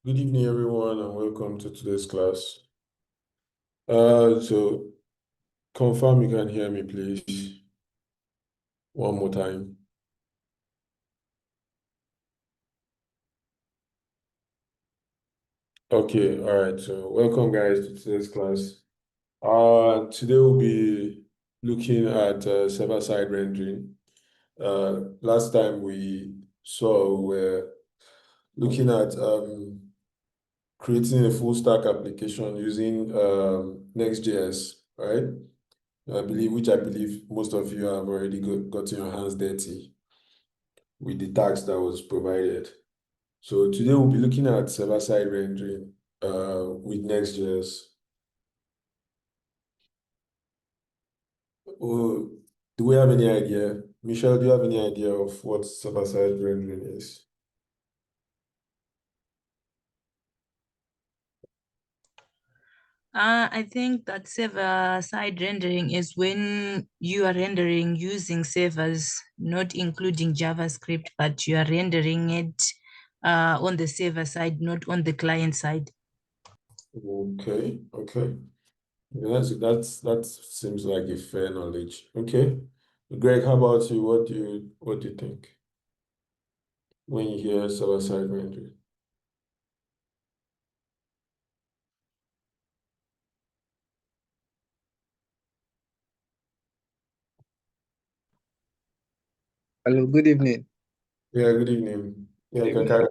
Good evening, everyone, and welcome to today's class. So confirm you can hear me, please. One more time. Okay, all right. So welcome, guys, to today's class. Today we'll be looking at server-side rendering. Last time we were looking at creating a full stack application using NextJS, right? I believe most of you have already gotten your hands dirty with the tags that was provided. So today we'll be looking at server-side rendering with Next.js. Oh, do we have any idea? Michelle, do you have any idea of what server-side rendering is? I think that server-side rendering is when you are rendering using servers, not including JavaScript, but you are rendering it on the server side, not on the client side. Okay. That seems like a fair knowledge. Okay. Greg, how about you? What do you think when you hear server-side rendering? Hello, good evening. Yeah, good evening. Yeah, Good you can evening.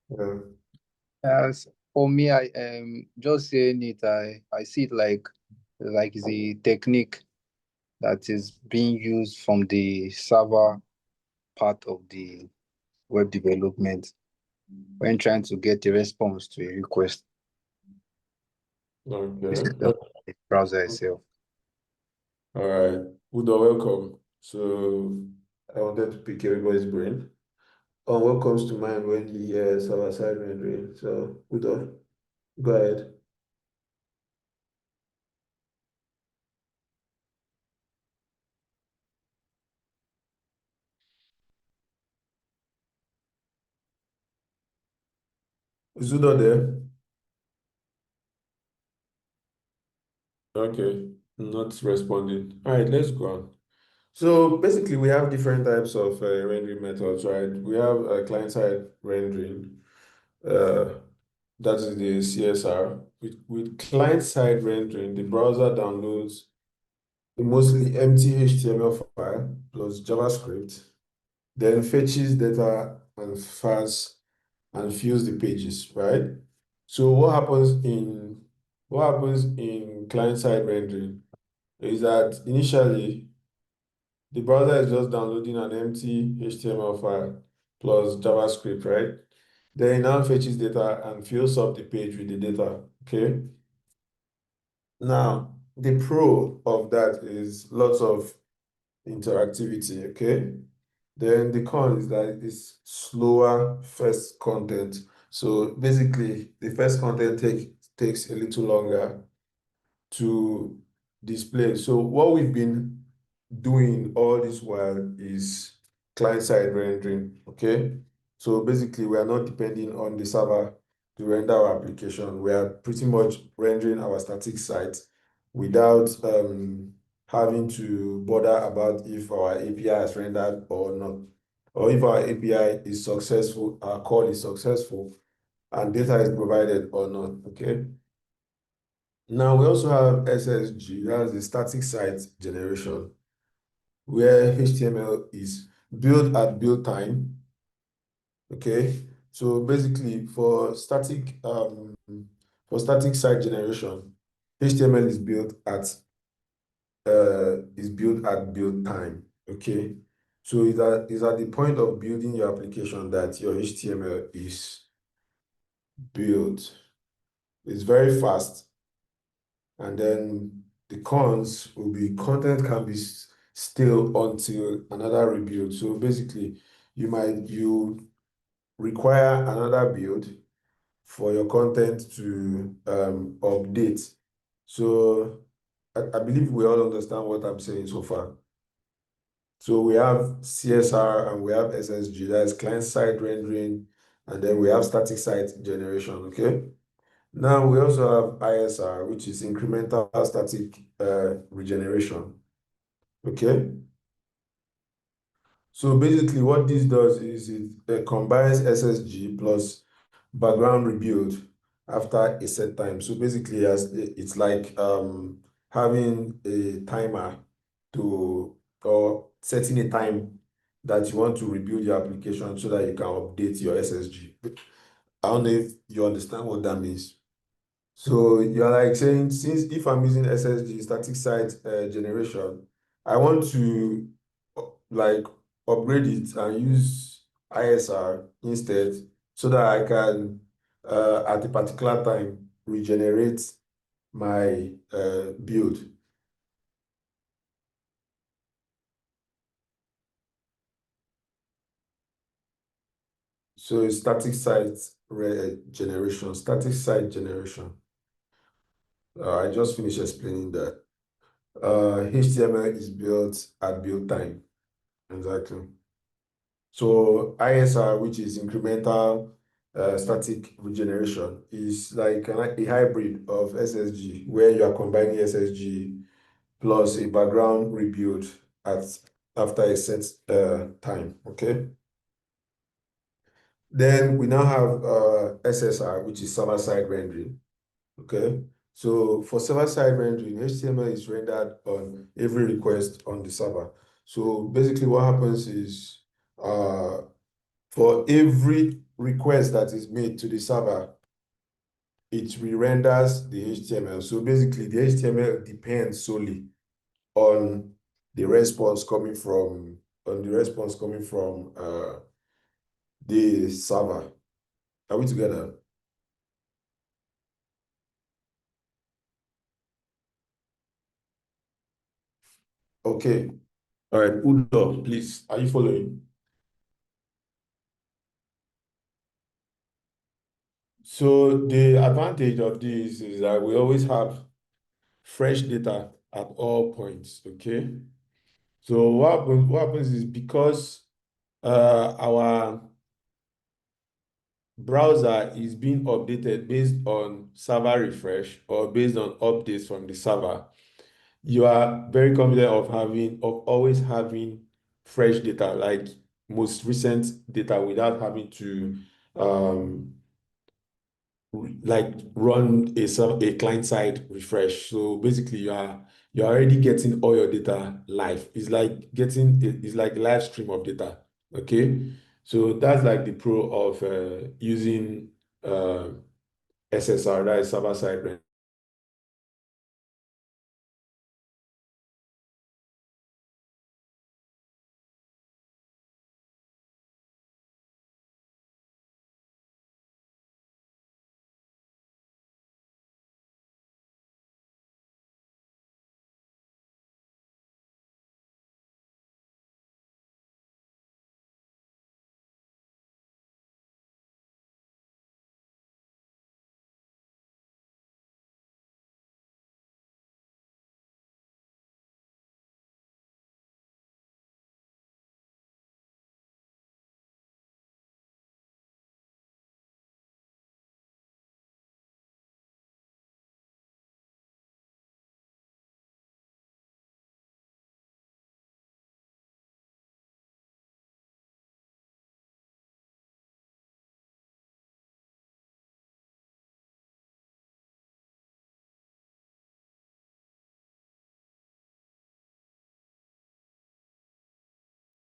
carry. Yeah. As for me, I am just saying it. I see it like the technique that is being used from the server part of the web development when trying to get a response to a request. This is Okay. just the browser itself. All right. Udo, welcome. So I wanted to pick everybody's brain on what comes to mind when you hear server-side rendering. So Udo, go ahead. Is Udo there? Okay, not responding. All right, let's go on. So basically, we have different types of rendering methods, right? We have client-side rendering. Uh, that is the CSR. With client-side rendering, the browser downloads a mostly empty HTML file plus JavaScript, then fetches data and fills the pages, right? So what happens in client-side rendering is that initially the browser is just downloading an empty HTML file plus JavaScript, right? Then it now fetches data and fills up the page with the data. Okay. Now, the pro of that is lots of interactivity. Okay. Then the con is that it's slower first content. So basically, the first content takes a little longer to display. So what we've been doing all this while is client-side rendering, okay? So basically, we are not depending on the server to render our application. We are pretty much rendering our static site without having to bother about if our API is rendered or not, or if our API is successful, our call is successful, and data is provided or not, okay? Now we also have SSG, that's the static site generation, where HTML is built at build time. Okay, so basically for static site generation, HTML is built at build time. Okay, so is at the point of building your application that your HTML is built. It's very fast. And then the cons will be content can be still until another rebuild. So basically, you require another build for your content to update. So I believe we all understand what I'm saying so far. So we have CSR and we have SSG, that's client-side rendering, And then we have static site generation, okay? Now we also have ISR, which is incremental static regeneration, okay? So basically what this does is it combines SSG plus background rebuild after a set time. So basically it's like having a timer to, or setting a time that you want to rebuild your application so that you can update your SSG. I don't know if you understand what that means. So you're like saying, since if I'm using SSG, static site generation, I want to like upgrade it and use ISR instead so that I can, at a particular time, regenerate my build. So it's static site generation, static site generation. I just finished explaining that. HTML is built at build time. Exactly. So ISR, which is incremental static regeneration, is like a hybrid of SSG, where you are combining SSG plus a background rebuild at after a set time. Okay. Then we now have SSR, which is server-side rendering. Okay. So for server-side rendering, HTML is rendered on every request on the server. So basically what happens is for every request that is made to the server, it re-renders the HTML. So basically the HTML depends solely on the response coming from the server. Are we together? Okay. All right, Udo, please. Are you following? So the advantage of this is that we always have fresh data at all points. Okay. So what happens is because our browser is being updated based on server refresh or based on updates from the server, you are very confident of always having fresh data, like most recent data, without having to um, like run a client side refresh. So basically you're already getting all your data live. It's like a live stream of data. Okay. So that's like the pro of using uh, SSR, that is server side rendering.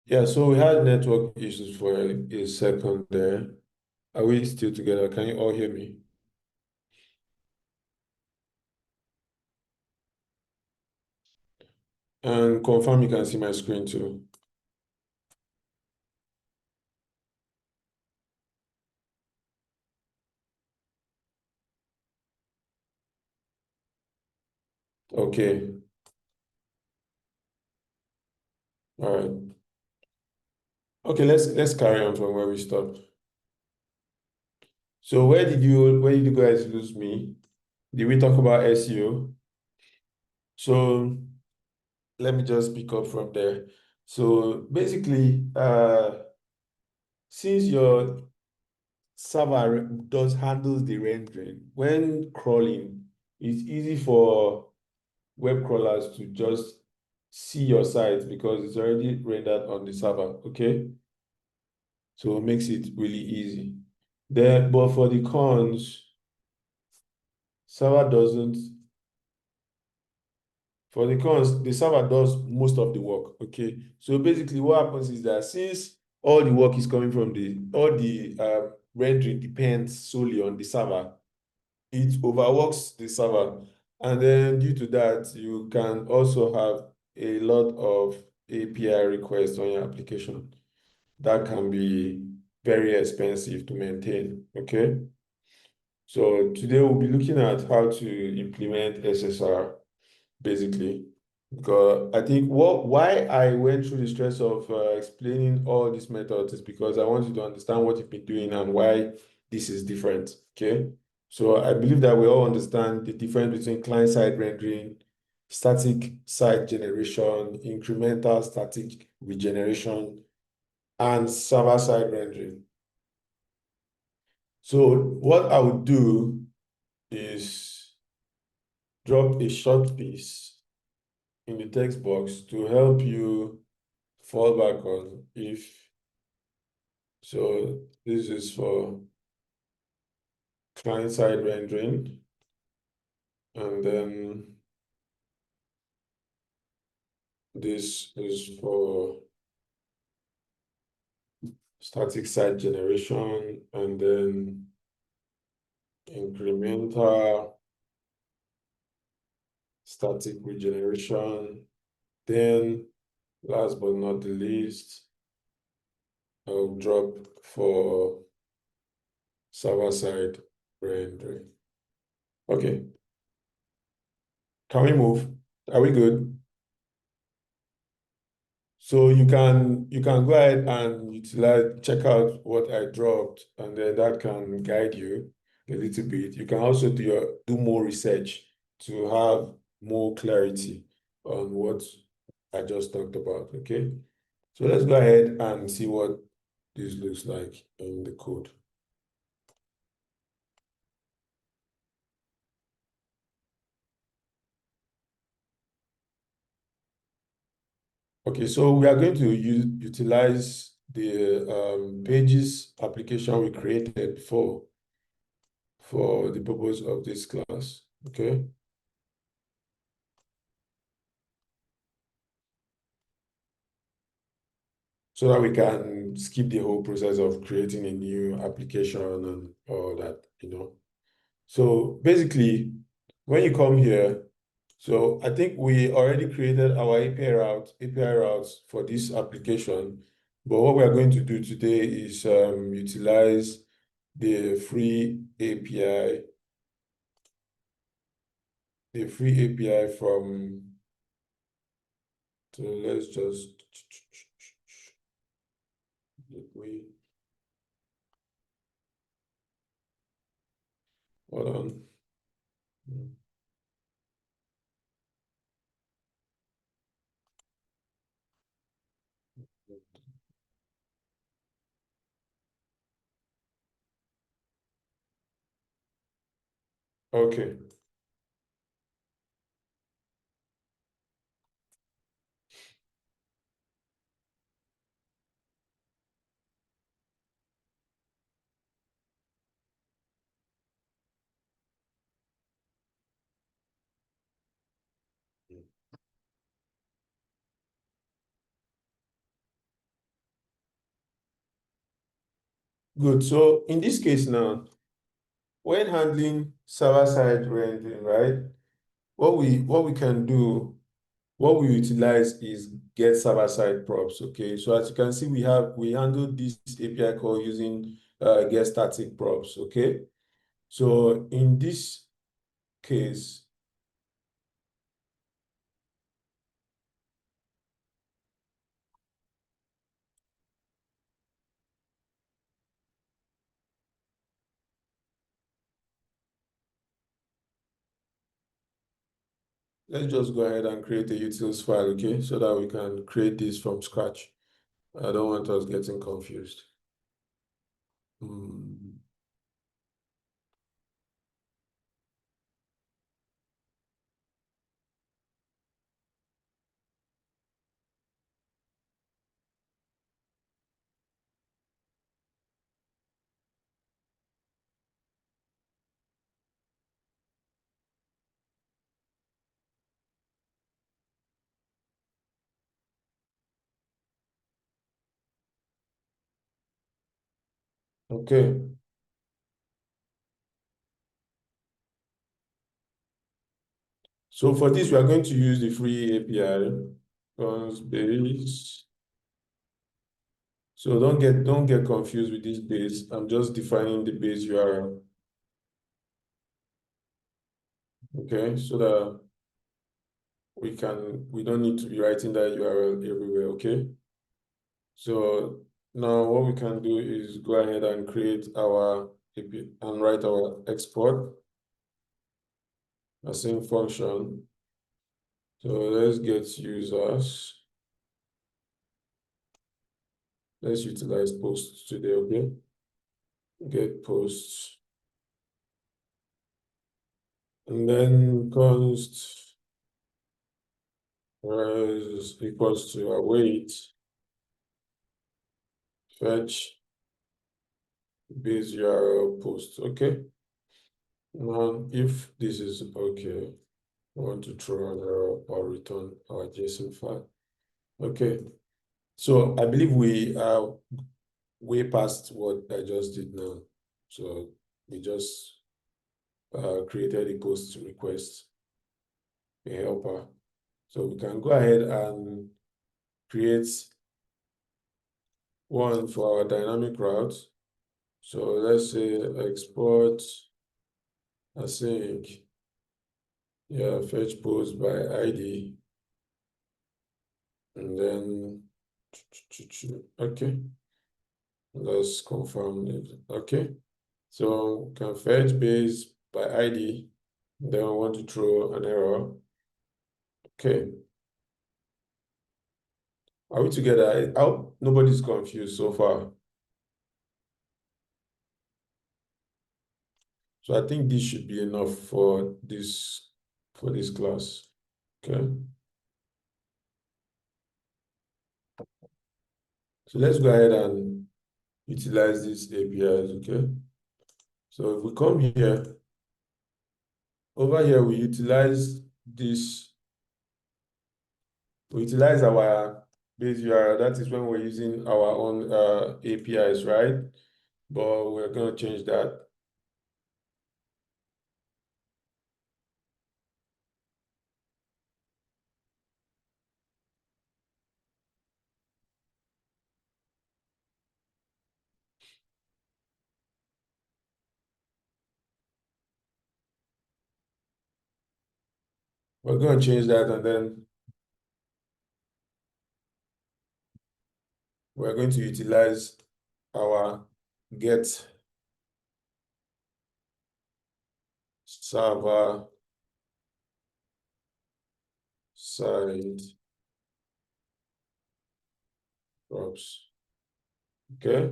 Yeah, so we had network issues for a second there. Are we still together? Can you all hear me? And confirm you can see my screen too. Okay. All right. Okay, let's carry on from where we stopped. So where did you guys lose me? Did we talk about SEO? So let me just pick up from there. So basically, since your server handles the rendering. When crawling, it's easy for web crawlers to just see your site because it's already rendered on the server, okay? So it makes it really easy. Then, but for the cons, server doesn't. For the cons, the server does most of the work, okay? So basically what happens is that since all the work is coming from all the rendering depends solely on the server, it overworks the server. And then due to that, you can also have a lot of API requests on your application. That can be very expensive to maintain, okay? So today we'll be looking at how to implement SSR, basically. Because I think why I went through the stress of explaining all these methods is because I want you to understand what you've been doing and why this is different, okay? So I believe that we all understand the difference between client-side rendering, static site generation, incremental static regeneration, and server-side rendering. So what I would do is drop a short piece in the text box to help you fall back on if so. This is for client-side rendering, and then this is for static site generation, and then incremental static regeneration. Then last but not the least, I'll drop for server-side rendering. Okay, can we move? Are we good? So you can go ahead and utilize, check out what I dropped, and then that can guide you a little bit. You can also do more research to have more clarity on what I just talked about. Okay, so let's go ahead and see what this looks like in the code. Okay, so we are going to utilize the pages application we created for the purpose of this class, okay? So that we can skip the whole process of creating a new application and all that, you know. So basically, when you come here, so I think we already created our API routes for this application. But what we are going to do today is utilize the free API, from, so let's just, hold on. Okay. Good. So in this case now, when handling server-side rendering, right? What we can do, what we utilize is get server-side props. Okay. So as you can see, we handle this API call using get static props. Okay. So in this case, let's just go ahead and create a utils file, okay, so that we can create this from scratch. I don't want us getting confused. Okay. So for this, we are going to use the free API, cons base. So don't get confused with this base. I'm just defining the base URL. Okay, so that we don't need to be writing that URL everywhere, okay? So now what we can do is go ahead and create our API and write our export, the same function. So let's get users. Let's utilize posts today, okay? Get posts. And then const is equals to await fetch base URL post, okay? Now, if this is okay, I want to throw an error or return our JSON file. Okay, so I believe we are way past what I just did now. So we just created a post request, a helper. So we can go ahead and create one for our dynamic route. So let's say export async, yeah, fetch post by ID, and then okay, let's confirm it. Okay, so we can fetch base by ID. Then I want to throw an error. Okay, are we together? I hope nobody's confused so far. So I think this should be enough for this class. Okay. So let's go ahead and utilize these APIs, okay? So if we come here, over here we utilize this, we utilize our base URL. That is when we're using our own APIs, right? But we're going to change that. We're going to change that, and then we're going to utilize our get server side props. Okay.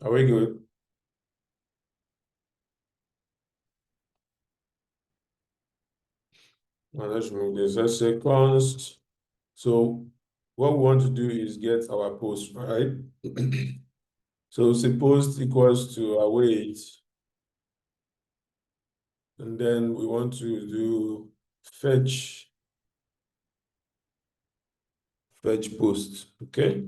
Are we good? Now let's remove this. Let's say const. So what we want to do is get our post, right? So suppose equals to await, and then we want to do fetch post, okay?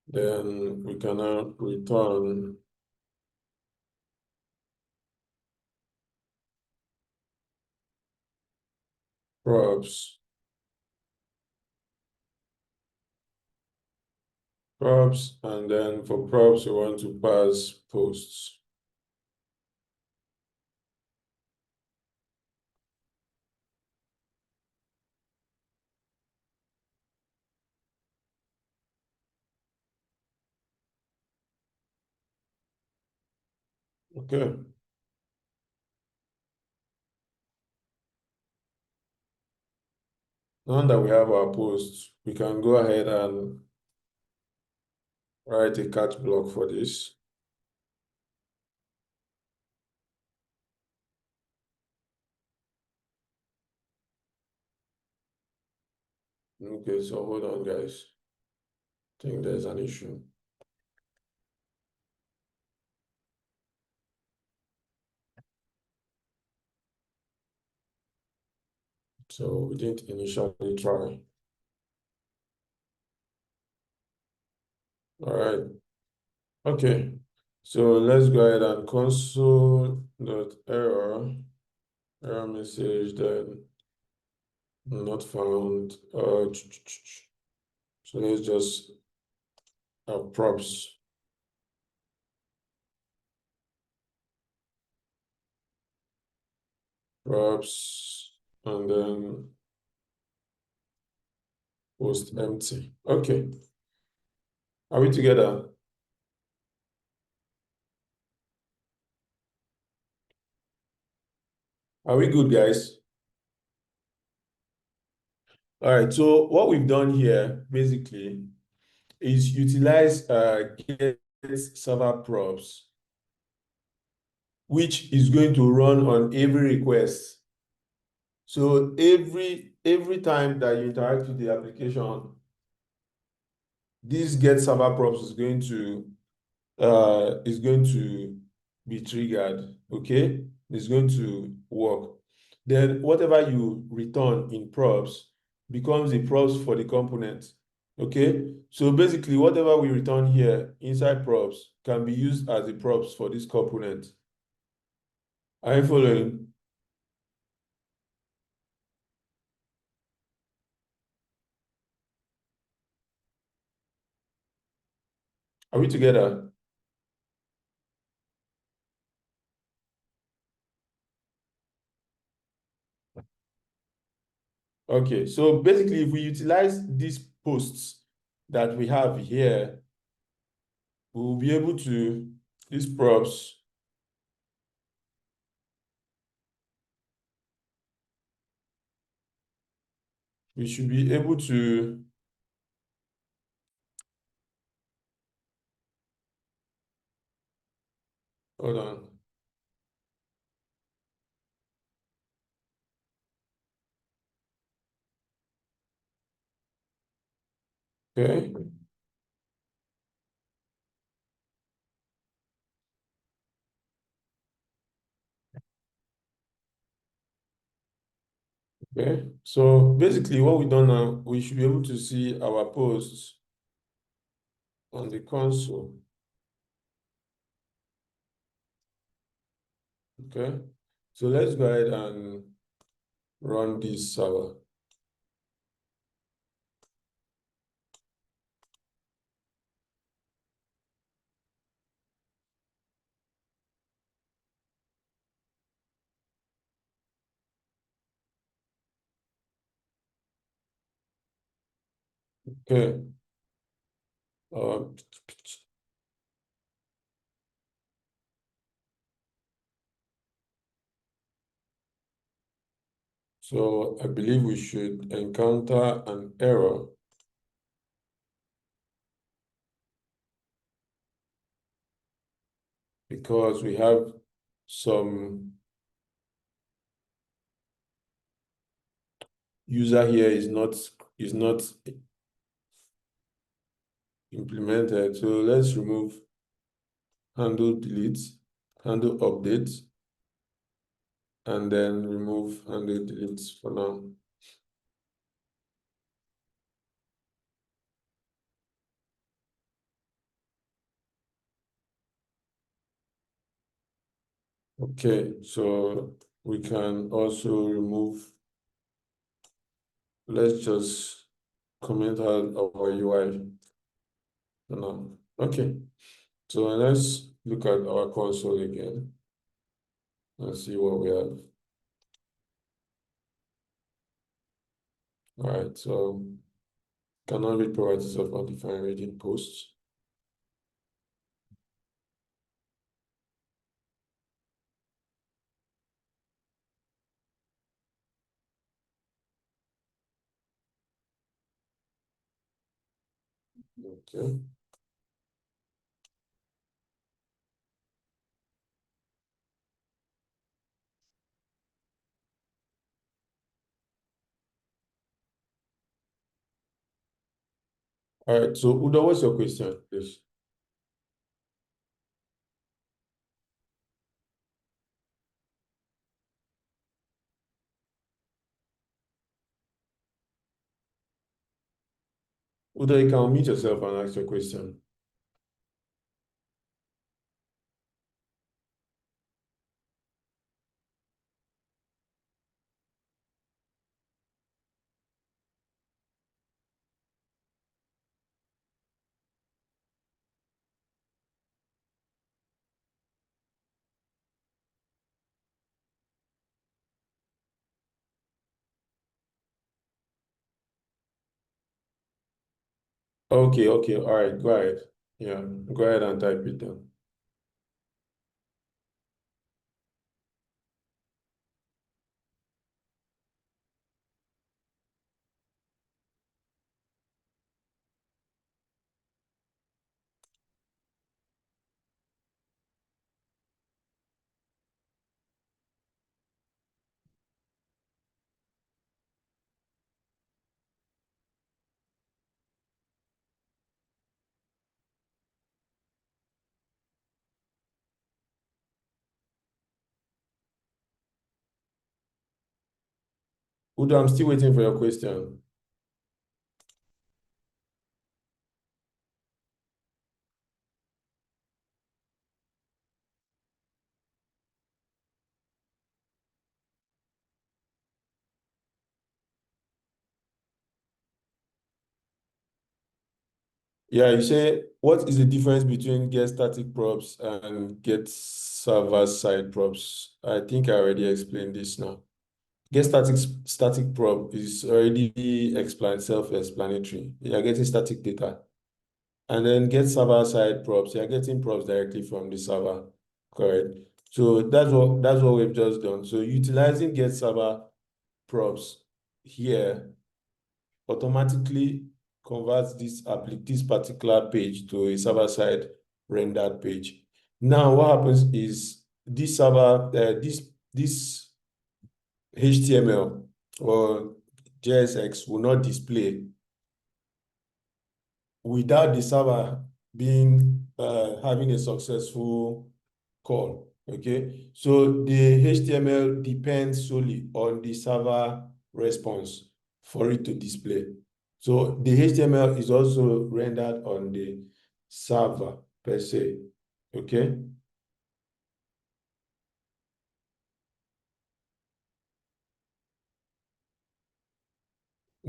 Then we can now return props, and then for props we want to pass posts. Okay. Now that we have our posts, we can go ahead and write a catch block for this. Okay, so hold on, guys. I think there's an issue. So we didn't initially try. All right. Okay. So let's go ahead and console.error message then not found. So let's just have props. Props and then post empty. Okay. Are we together? Are we good, guys? All right. So what we've done here basically is utilize get server props, which is going to run on every request. So every time that you interact with the application, this get server props is going to be triggered. Okay, it's going to work. Then whatever you return in props becomes the props for the component. Okay, so basically whatever we return here inside props can be used as the props for this component. Are you following? Are we together? Okay, so basically if we utilize these posts that we have here, we'll be able to, these props, we should be able to, hold on. Okay. Okay. So basically what we've done now, we should be able to see our posts on the console. Okay. So let's go ahead and run this server. Okay. Um, so I believe we should encounter an error because we have some user here is not implemented. So let's remove handle delete, handle update, and then remove handle delete for now. Okay, so we can also remove, let's just comment out our UI for now. Okay, so let's look at our console again and see what we have. All right, so cannot read properties of undefined reading posts. Okay. All right, so Udo, what's your question, please? Udo, you can unmute yourself and ask your question. Okay, okay, all right, go ahead. Yeah, go ahead and type it down. Udo, I'm still waiting for your question. Yeah, you say, what is the difference between get static props and get server side props? I think I already explained this now. Get static prop is already self-explanatory. You're getting static data. And then get server side props. You're getting props directly from the server. Correct. So that's what we've just done. So utilizing get server props here automatically converts this particular page to a server-side rendered page. Now, what happens is this server, this HTML or JSX will not display without the server having a successful call. Okay, so the HTML depends solely on the server response for it to display. So the HTML is also rendered on the server per se. Okay.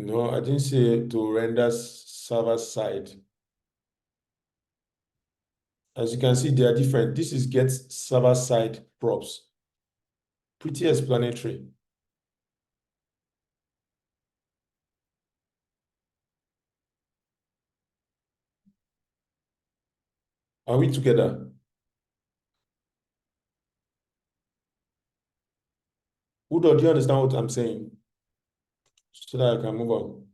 No, I didn't say to render server side. As you can see, they are different. This is get server side props. Pretty explanatory. Are we together? Udo, do you understand what I'm saying? So that I can move on.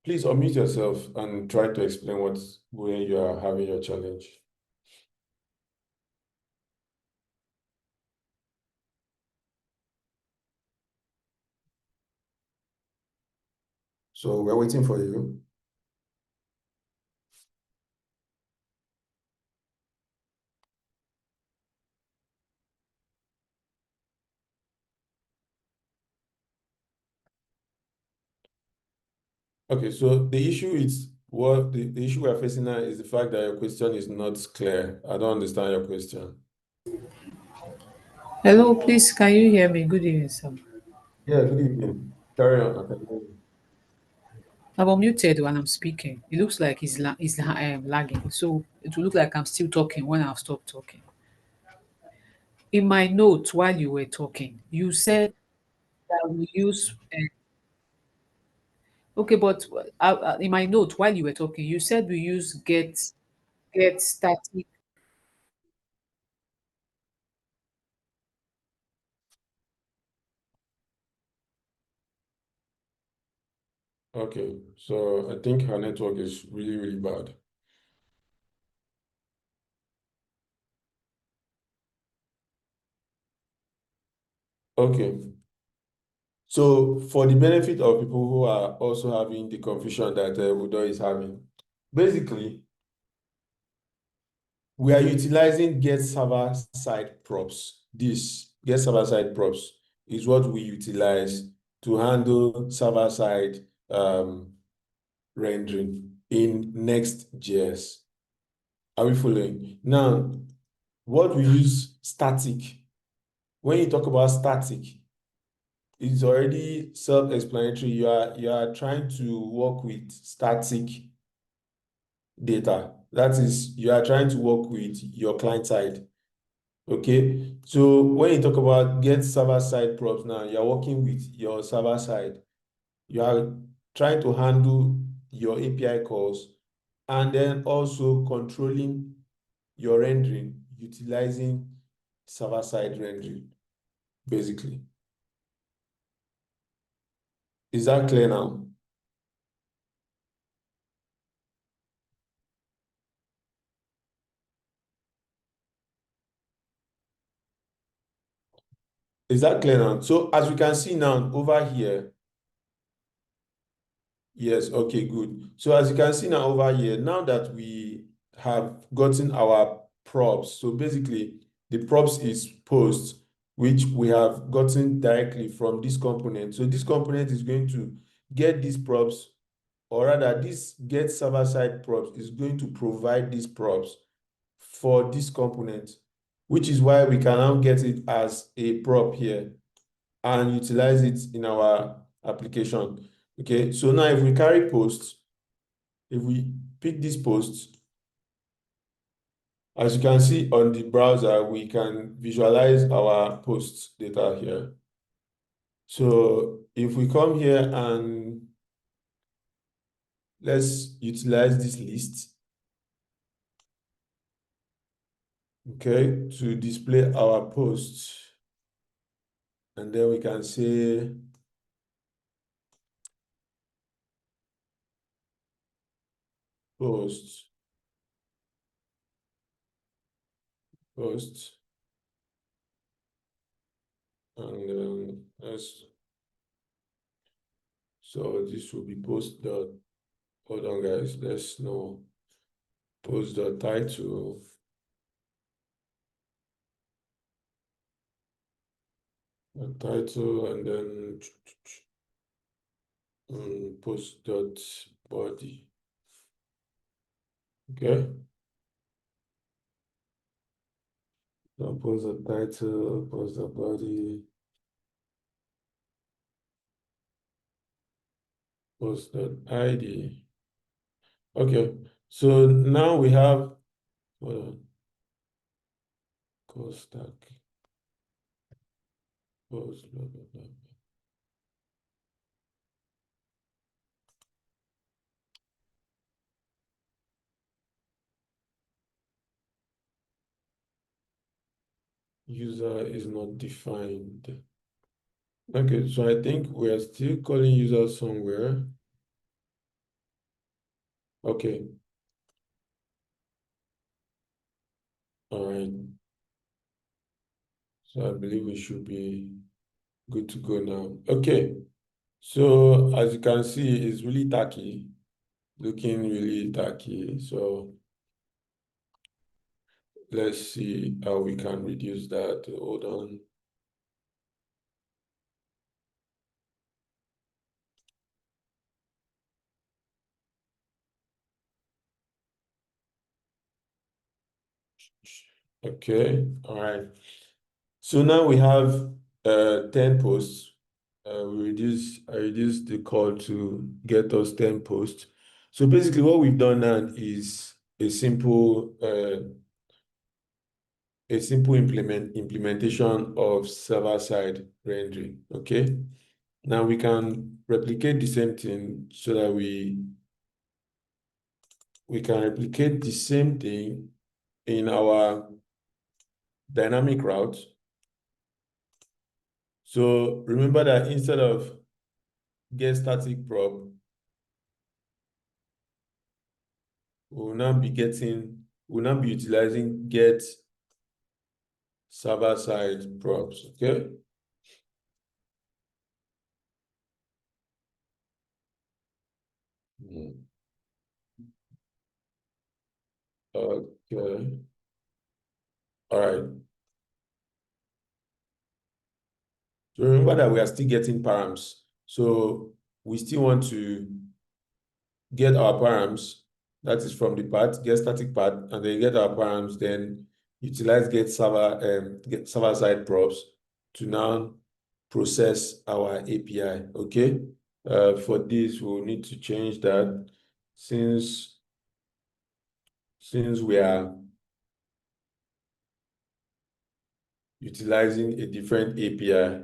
Please unmute yourself and try to explain where you are having your challenge. So we're waiting for you. Okay, so the issue is the issue we're facing now is the fact that your question is not clear. I don't understand your question. Hello, please, can you hear me? Good evening, sir. Yeah, good evening. Carry on. I can hear you. I'm unmuted when I'm speaking. It looks like lagging, so it will look like I'm still talking when I've stopped talking. In my notes while you were talking, you said that we use. Okay, but in my note while you were talking, you said we use get static. Okay, so I think her network is really, really bad. Okay. So for the benefit of people who are also having the confusion that Udo is having, basically, we are utilizing get server side props. This get server side props is what we utilize to handle server-side rendering in Next.js. Are we following? Now, what we use static. When you talk about static, it's already self-explanatory. You are trying to work with static data. That is, you are trying to work with your client side. Okay. So when you talk about get server-side props now, you're working with your server side. You are trying to handle your API calls and then also controlling your rendering utilizing server-side rendering, basically. Is that clear now? Is that clear now? So as we can see now over here, yes, okay, good. So as you can see now over here, now that we have gotten our props, so basically the props is post, which we have gotten directly from this component. So this component is going to get these props, or rather this get server-side props is going to provide these props for this component, which is why we can now get it as a prop here and utilize it in our application. Okay, so now if we carry posts, if we pick this post, as you can see on the browser, we can visualize our post data here. So if we come here and let's utilize this list, okay, to display our posts. And then we can say post, post, and so this will be post dot, hold on guys, let's know post dot title, the title, and then post dot body. Okay. So post the title, post the body, post dot ID. Okay. So now we have code stack, post blah blah blah. User is not defined. Okay, so I think we are still calling user somewhere. Okay. All right. So I believe we should be good to go now. Okay. So as you can see, it's really tacky, looking really tacky. So let's see how we can reduce that. Hold on. Okay, all right. So now we have 10 posts. I reduced the call to get us 10 posts. So basically what we've done now is a simple implementation of server-side rendering. Okay. Now we can replicate the same thing so that we can replicate the same thing in our dynamic route. So remember that instead of get static prop, we'll now be utilizing get server-side props. Okay. Okay. All right. So remember that we are still getting params. So we still want to get our params, that is from the part, get static part, and then get our params, then utilize get server side props to now process our API. Okay. For this, we'll need to change that since we are utilizing a different API.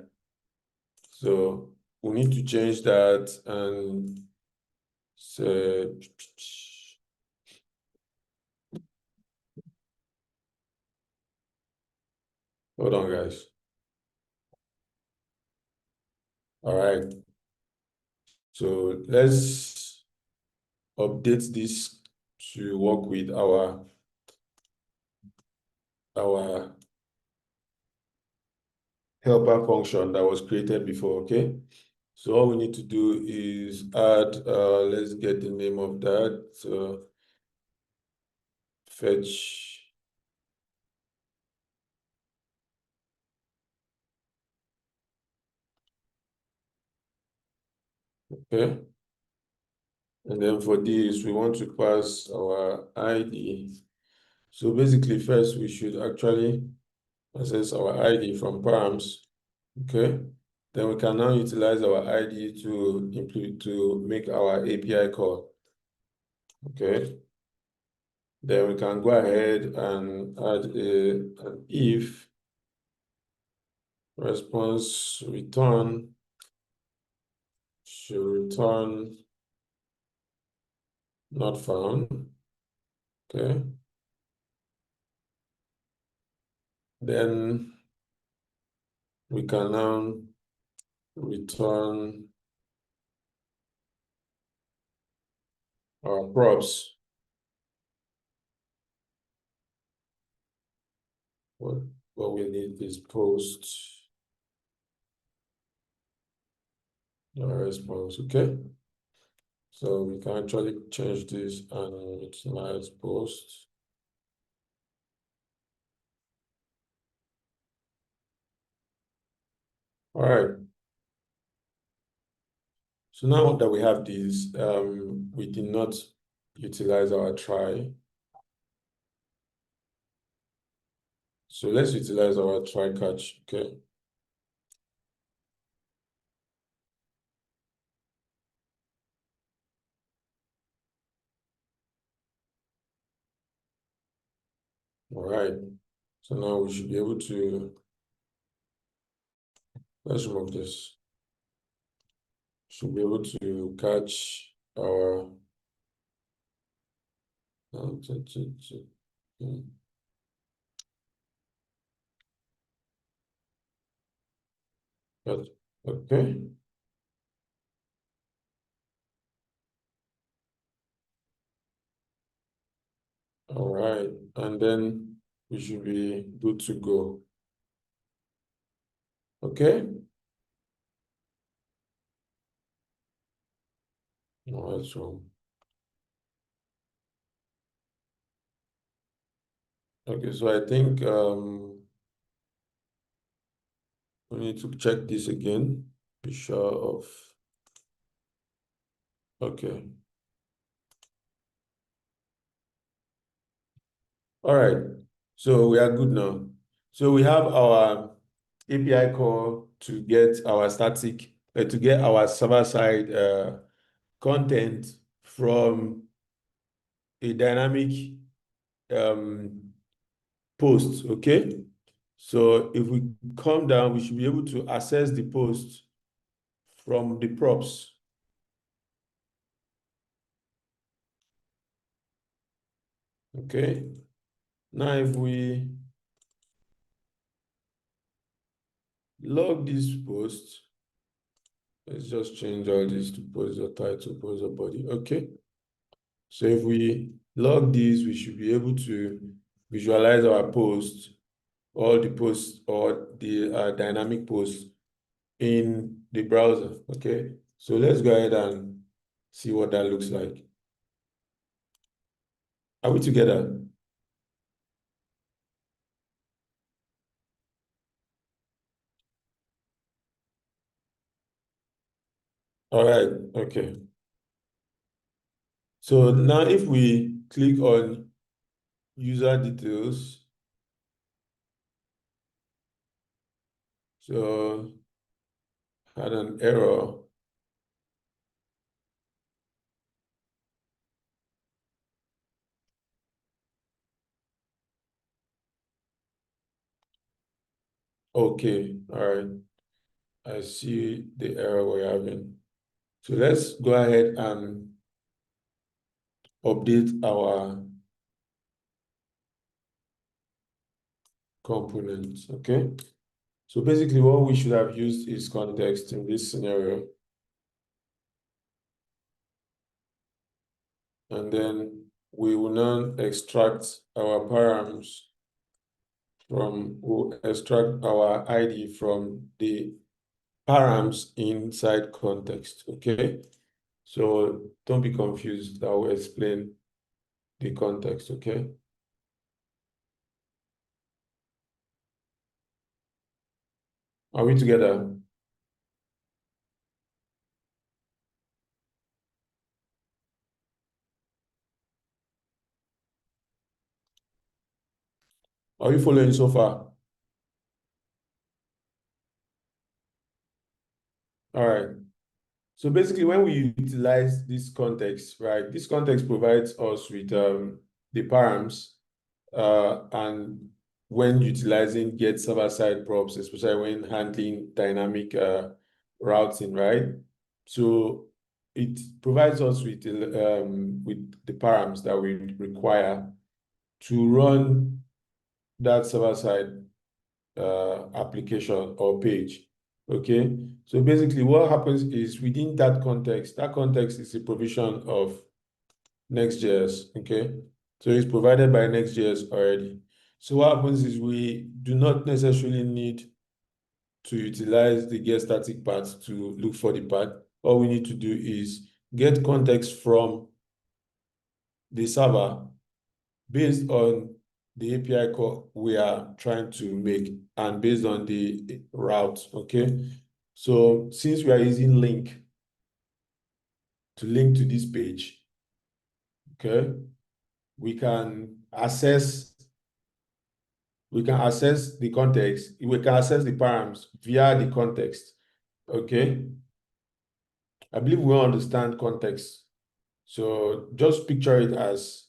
So we need to change that, and so hold on, guys. All right. So let's update this to work with our helper function that was created before, okay? So all we need to do is add, let's get the name of that. So fetch, okay? And then for this, we want to pass our ID. So basically, first we should actually access our ID from params, okay? Then we can now utilize our ID to make our API call, okay? Then we can go ahead and add an if response return should return not found, okay? Then we can now return our props. What we need is post response, okay? So we can actually change this and it's nice post. All right. So now that we have this, we did not utilize our try. So let's utilize our try catch, okay? All right. So now we should be able to, let's remove this. Should be able to catch our, okay. All right. And then we should be good to go. Okay. No, that's wrong. Okay, so I think we need to check this again. Be sure of, okay. All right, so we are good now. So we have our API call to get our static, to get our server-side content from a dynamic post, okay? So if we come down, we should be able to access the post from the props. Okay, now if we log this post, let's just change all this to post the title, post the body. Okay, so if we log this, we should be able to visualize our post, all the posts or the dynamic posts in the browser. Okay, so let's go ahead and see what that looks like. Are we together? All right, okay. So now if we click on user details, so had an error. Okay, all right. I see the error we're having. So let's go ahead and update our components, okay? So basically what we should have used is context in this scenario. And then we will now extract our params we'll extract our ID from the params inside context, okay? So don't be confused. I will explain the context, okay? Are we together? Are you following so far? All right. So basically, when we utilize this context, right, this context provides us with the params, and when utilizing get server-side props, especially when handling dynamic routing, right? So it provides us with the params that we require to run that server-side application or page. Okay, so basically what happens is within that context is a provision of NextJS. Okay, so it's provided by NextJS already. So what happens is we do not necessarily need to utilize the get static part to look for the path. All we need to do is get context from the server based on the API call we are trying to make and based on the route, okay? So since we are using link to link to this page, okay, we can access the context, we can access the params via the context, okay? I believe we understand context. So just picture it as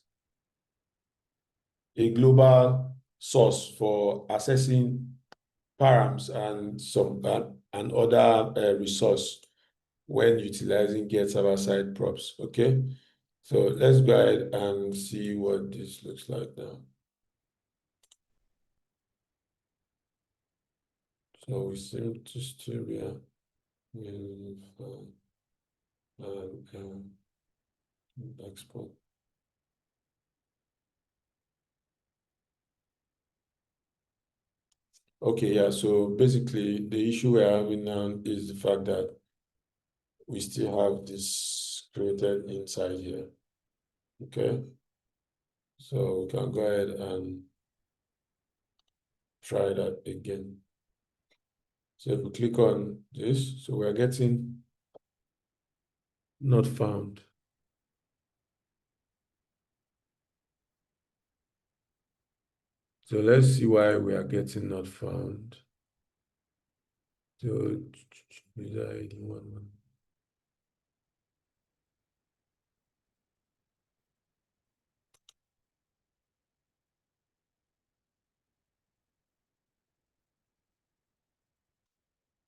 a global source for accessing params and some and other resource when utilizing get server-side props. Okay, so let's go ahead and see what this looks like now. So we seem to still be export. Okay, yeah, so basically the issue we're having now is the fact that we still have this created inside here. Okay, so we can go ahead and try that again. So if we click on this, so we're getting not found. So let's see why we are getting not found. So user ID 11.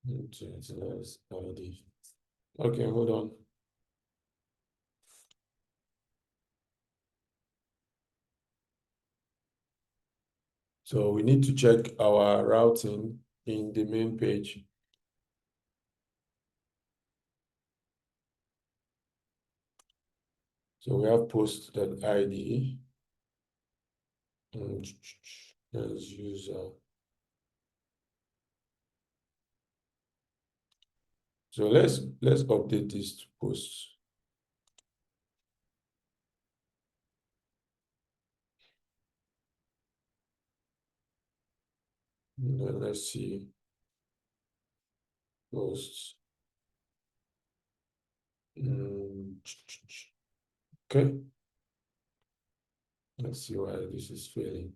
Utilize ID. Okay, hold on. So we need to check our routing in the main page. So we have post.id as user. So let's update this to post. And then let's see posts. Okay. Let's see why this is failing.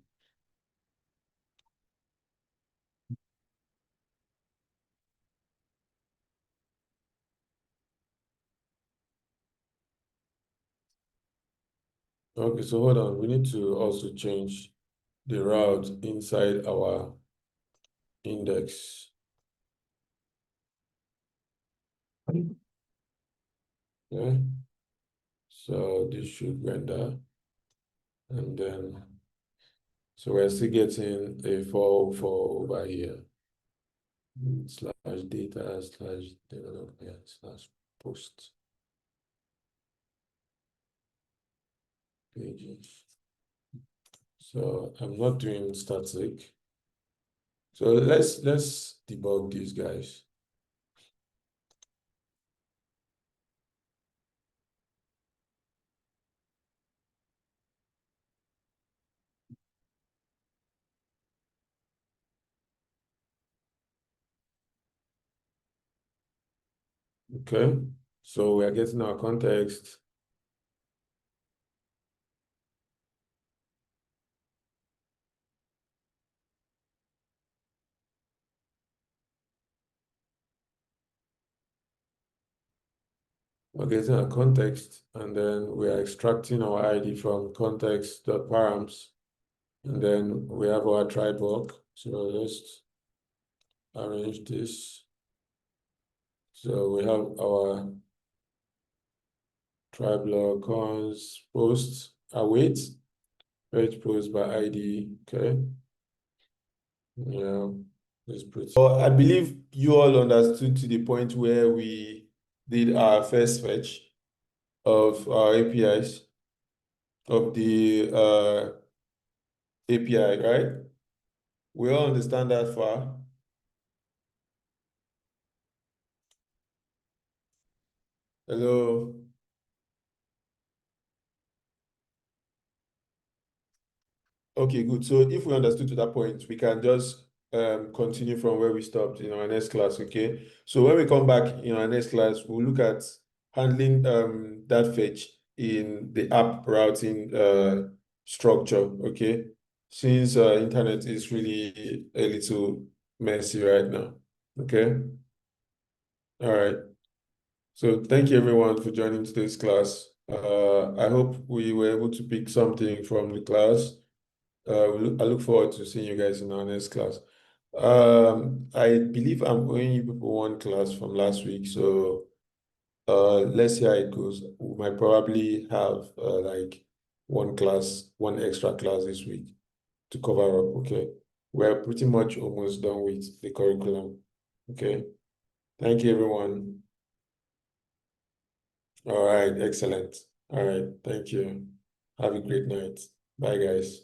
Okay, so hold on. We need to also change the route inside our index. Okay. So this should render, and then so we're still getting a 404 over here. Slash data slash development slash post pages. So I'm not doing static. So let's debug these guys. Okay, so we are getting our context. We're getting our context, and then we are extracting our ID from context.params, and then we have our try block. So let's arrange this. So we have our try block cons post await page post by ID. Okay. Yeah, it's pretty. So I believe you all understood to the point where we did our first fetch of our APIs of the API, right? We all understand that far. Hello. Okay, good. So if we understood to that point, we can just continue from where we stopped in our next class, okay? So when we come back in our next class, we'll look at handling that fetch in the app routing structure, okay? Since internet is really a little messy right now, okay? All right. So thank you everyone for joining today's class. I hope we were able to pick something from the class. I look forward to seeing you guys in our next class. I believe I'm owing you people one class from last week, so let's see how it goes. We might probably have like one extra class this week to cover up, okay? We're pretty much almost done with the curriculum, okay? Thank you, everyone. All right, excellent. All right, thank you. Have a great night. Bye, guys.